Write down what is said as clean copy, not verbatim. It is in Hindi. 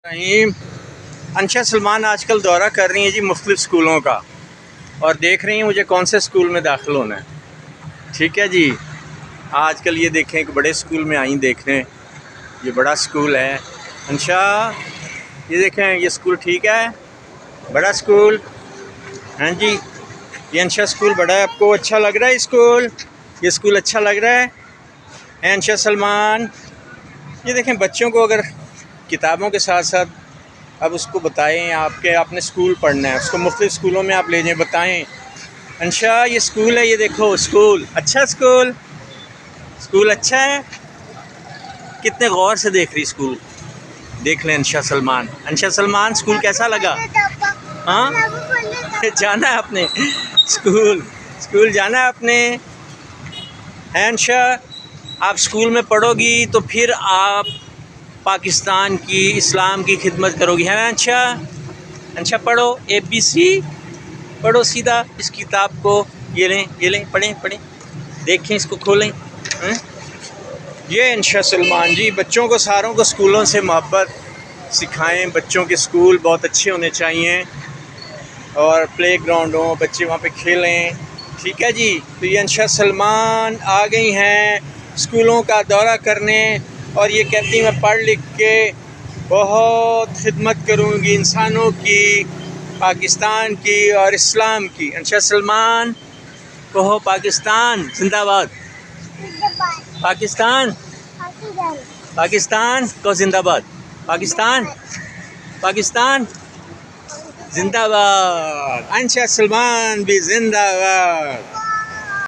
रहीम। अंशा सलमान आजकल दौरा कर रही हैं जी मुख्तलिफ़ स्कूलों का, और देख रही हैं मुझे कौन से स्कूल में दाखिल होना है। ठीक है जी, आजकल ये देखें एक बड़े स्कूल में आई देखने, ये बड़ा स्कूल है। अंशा, ये देखें ये स्कूल ठीक है, बड़ा स्कूल। हाँ जी, ये अंशा स्कूल बड़ा है, आपको अच्छा लग रहा है स्कूल? ये स्कूल अच्छा लग रहा है अंशा सलमान? ये देखें बच्चों को अगर किताबों के साथ साथ अब उसको बताएं आपने स्कूल पढ़ना है, उसको मुख्तलिफ़ स्कूलों में आप ले जाएं, बताएं अंशा ये स्कूल है, ये देखो स्कूल अच्छा, स्कूल अच्छा है। कितने गौर से देख रही स्कूल, देख लें अंशा सलमान स्कूल कैसा लगा? हाँ जाना है आपने स्कूल जाना है आपने? है अंशा, आप स्कूल में पढ़ोगी तो फिर आप पाकिस्तान की, इस्लाम की खिदमत करोगी, है ना अंशा? पढ़ो ABC, पढ़ो सीधा इस किताब को, ये लें पढ़ें, देखें इसको, खोलें। ये अंशा सलमान जी, बच्चों को सारों को स्कूलों से मोहब्बत सिखाएं। बच्चों के स्कूल बहुत अच्छे होने चाहिए और प्ले ग्राउंड हो, बच्चे वहाँ पे खेलें। ठीक है जी, तो ये अंशा सलमान आ गई हैं स्कूलों का दौरा करने, और ये कहती मैं पढ़ लिख के बहुत खिदमत करूँगी इंसानों की, पाकिस्तान की और इस्लाम की। अंशा सलमान कहो पाकिस्तान जिंदाबाद, पाकिस्तान पाकिस्तान को जिंदाबाद, पाकिस्तान जिंदाबाद, अंशा सलमान भी जिंदाबाद।